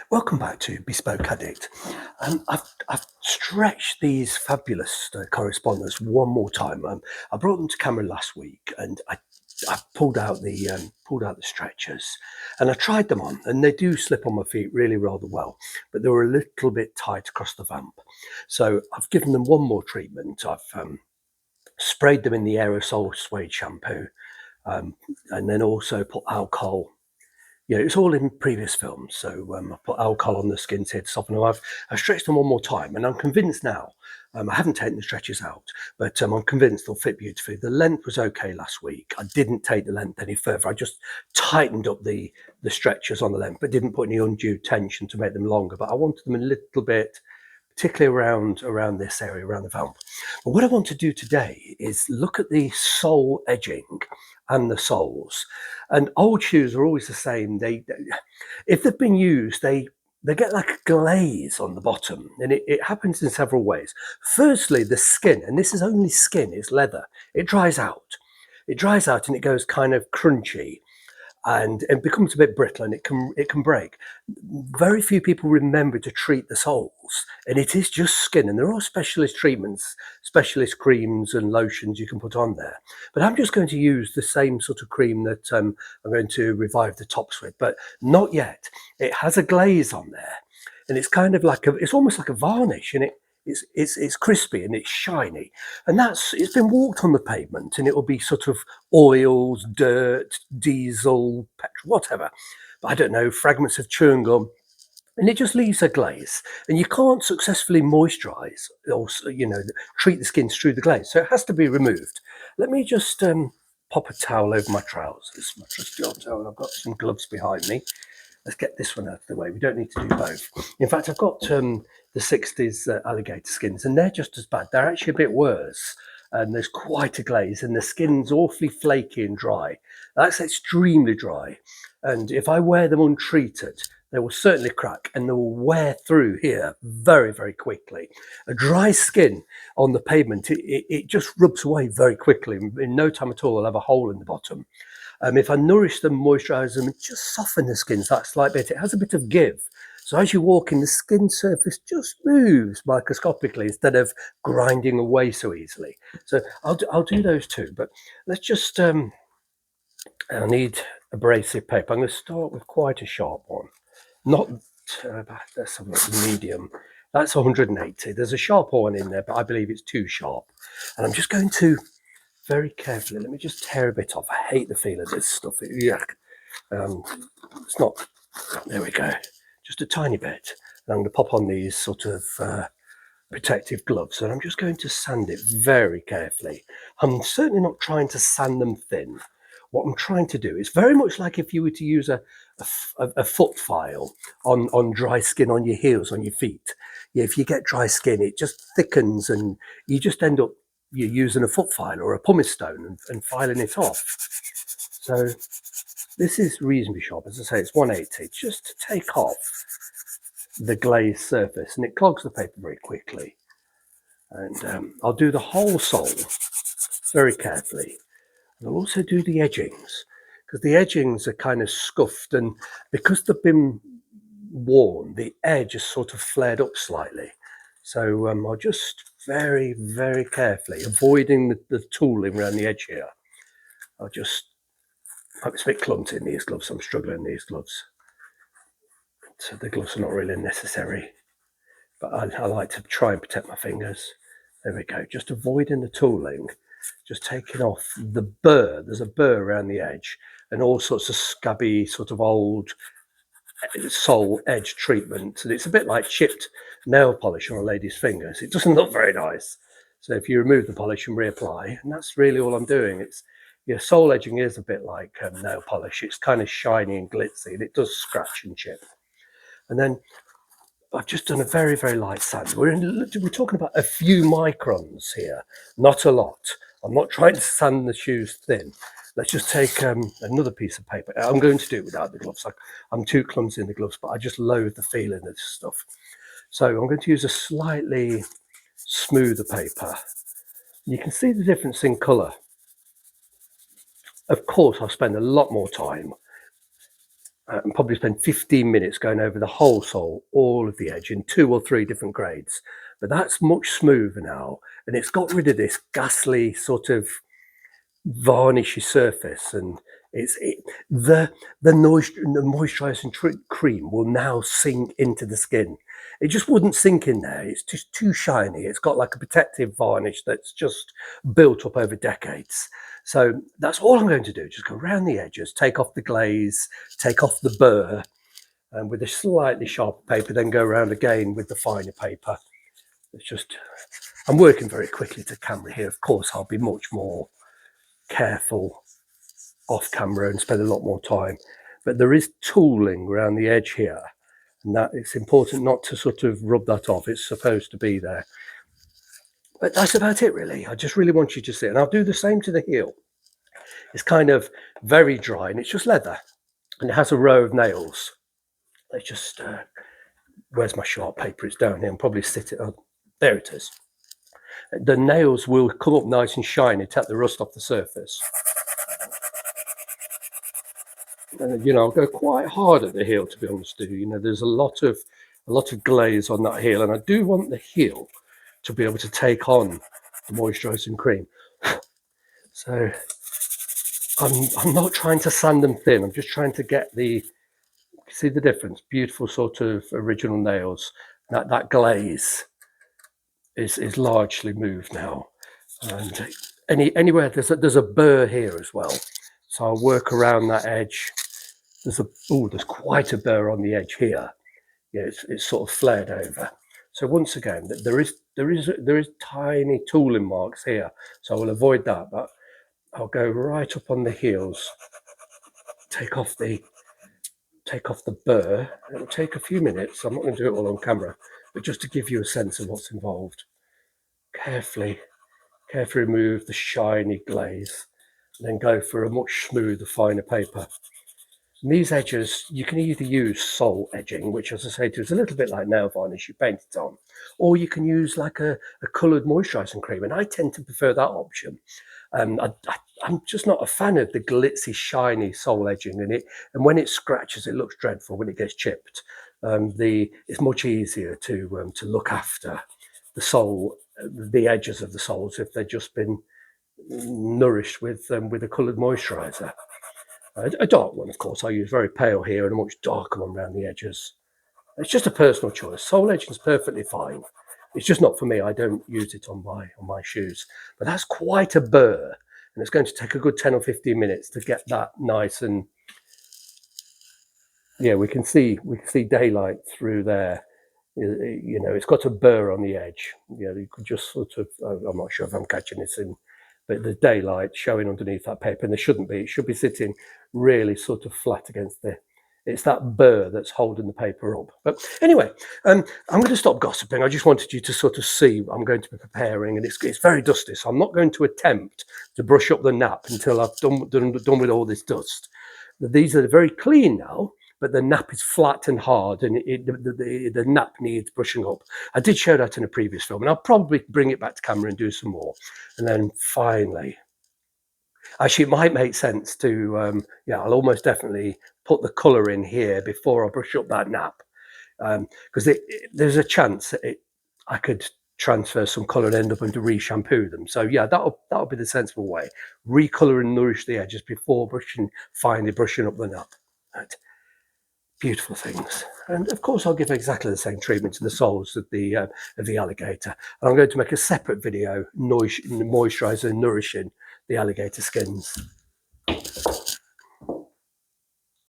Welcome back to Bespoke Addict. I've stretched these fabulous correspondents one more time. I brought them to camera last week, and I pulled out the stretchers, and I tried them on, and they do slip on my feet really rather well, but they were a little bit tight across the vamp. So I've given them one more treatment. I've sprayed them in the aerosol suede shampoo, and then also put alcohol. Yeah, it's all in previous films. So I put alcohol on the skins here to soften them. I've stretched them one more time, and I'm convinced now. I haven't taken the stretches out, but I'm convinced they'll fit beautifully. The length was okay last week. I didn't take the length any further. I just tightened up the stretchers on the length, but didn't put any undue tension to make them longer. But I wanted them a little bit, particularly around this area, around the vamp. But what I want to do today is look at the sole edging and the soles. And old shoes are always the same. If they've been used, they get like a glaze on the bottom, and it happens in several ways. Firstly, the skin, and this is only skin, it's leather. It dries out. It dries out and it goes kind of crunchy, and it becomes a bit brittle, and it can break. Very few people remember to treat the soles, and it is just skin. And there are specialist treatments, specialist creams and lotions you can put on there. But I'm just going to use the same sort of cream that I'm going to revive the tops with, but not yet. It has a glaze on there, and it's kind of like it's almost like a varnish, and it's crispy and it's shiny, and it's been walked on the pavement, and it will be sort of oils, dirt, diesel, petrol, whatever. But I don't know, fragments of chewing gum, and it just leaves a glaze, and you can't successfully moisturize or treat the skins through the glaze, so it has to be removed. Let me just pop a towel over my trousers, my trusty old towel. I've got some gloves behind me. Let's get this one out of the way. We don't need to do both. In fact, I've got the 60s alligator skins, and they're just as bad. They're actually a bit worse. And there's quite a glaze, and the skin's awfully flaky and dry. That's extremely dry. And if I wear them untreated, they will certainly crack, and they will wear through here very, very quickly. A dry skin on the pavement, it just rubs away very quickly. In no time at all, I'll have a hole in the bottom. If I nourish them, moisturize them, and just soften the skins that slight bit, it has a bit of give. So as you walk in, the skin surface just moves microscopically instead of grinding away so easily. So I'll do those too. But let's just, I need abrasive paper. I'm going to start with quite a sharp one. Not, let's have a look, medium. That's 180. There's a sharper one in there, but I believe it's too sharp. And I'm just going to very carefully, let me just tear a bit off. I hate the feel of this stuff. Yuck. It's not, there we go. Just a tiny bit. And I'm going to pop on these sort of protective gloves, and I'm just going to sand it very carefully. I'm certainly not trying to sand them thin. What I'm trying to do is very much like if you were to use a foot file on dry skin on your heels, on your feet. Yeah, if you get dry skin, it just thickens, and you just end up you're using a foot file or a pumice stone and filing it off. So this is reasonably sharp. As I say, it's 180, just to take off the glazed surface, and it clogs the paper very quickly. And I'll do the whole sole very carefully. And I'll also do the edgings, because the edgings are kind of scuffed, and because they've been worn, the edge is sort of flared up slightly. So I'll just very, very carefully, avoiding the tooling around the edge here. It's a bit clumsy in these gloves. I'm struggling in these gloves. So the gloves are not really necessary, but I like to try and protect my fingers. There we go. Just avoiding the tooling, just taking off the burr. There's a burr around the edge, and all sorts of scabby, sort of old sole edge treatment, and it's a bit like chipped nail polish on a lady's fingers. It doesn't look very nice. So if you remove the polish and reapply, and that's really all I'm doing. It's your sole edging is a bit like nail polish. It's kind of shiny and glitzy, and it does scratch and chip. And then I've just done a very, very light sand. We're talking about a few microns here, not a lot. I'm not trying to sand the shoes thin. Let's just take another piece of paper. I'm going to do it without the gloves. I'm too clumsy in the gloves, but I just loathe the feeling of this stuff. So I'm going to use a slightly smoother paper. You can see the difference in colour. Of course, I'll spend a lot more time and probably spend 15 minutes going over the whole sole, all of the edge in 2 or 3 different grades. But that's much smoother now, and it's got rid of this ghastly sort of varnishy surface, and the moisturizing cream will now sink into the skin. It just wouldn't sink in there. It's just too shiny. It's got like a protective varnish that's just built up over decades. So that's all I'm going to do. Just go around the edges, take off the glaze, take off the burr, and with a slightly sharper paper, then go around again with the finer paper. It's just, I'm working very quickly to camera here. Of course, I'll be much more careful off camera and spend a lot more time, but there is tooling around the edge here, and that it's important not to sort of rub that off. It's supposed to be there, but that's about it really. I just really want you to see it, and I'll do the same to the heel. It's kind of very dry, and it's just leather, and it has a row of nails. Let's just where's my sharp paper? It's down here. I'll probably sit it on. There it is. The nails will come up nice and shiny, take the rust off the surface. And, you know, I'll go quite hard at the heel, to be honest with you. You know, there's a lot of glaze on that heel, and I do want the heel to be able to take on the moisturising cream. So I'm not trying to sand them thin. I'm just trying to get see the difference. Beautiful sort of original nails. That glaze is largely moved now, and anywhere there's a burr here as well. So I'll work around that edge. There's quite a burr on the edge here. Yeah, it's sort of flared over. So once again, there is tiny tooling marks here. So I will avoid that, but I'll go right up on the heels, take off the burr. It'll take a few minutes. I'm not going to do it all on camera, but just to give you a sense of what's involved. Carefully remove the shiny glaze, and then go for a much smoother, finer paper. And these edges, you can either use sole edging, which, as I say, is a little bit like nail varnish, you paint it on, or you can use like a coloured moisturising cream, and I tend to prefer that option. I'm just not a fan of the glitzy, shiny sole edging, and when it scratches, it looks dreadful when it gets chipped. It's much easier to look after the sole, the edges of the soles, if they've just been nourished with a coloured moisturiser. A dark one, of course. I use very pale here and a much darker one around the edges. It's just a personal choice. Sole edging is perfectly fine. It's just not for me. I don't use it on my shoes. But that's quite a burr, and it's going to take a good 10 or 15 minutes to get that nice. And yeah, we can see daylight through there. You know, it's got a burr on the edge. You know, you could just sort of, I'm not sure if I'm catching this in, but the daylight showing underneath that paper, and there shouldn't be. It should be sitting really sort of flat against it's that burr that's holding the paper up. But anyway, I'm going to stop gossiping. I just wanted you to sort of see what I'm going to be preparing, and it's very dusty, so I'm not going to attempt to brush up the nap until I've done with all this dust. These are very clean now, but the nap is flat and hard, and the nap needs brushing up. I did show that in a previous film, and I'll probably bring it back to camera and do some more. And then finally, actually, it might make sense to, I'll almost definitely put the colour in here before I brush up that nap, because there's a chance that I could transfer some colour and end up having to re-shampoo them. So yeah, that'll be the sensible way. Recolour and nourish the edges before finally brushing up the nap. Right. Beautiful things, and of course I'll give exactly the same treatment to the soles of the alligator. And I'm going to make a separate video moisturising and nourishing the alligator skins.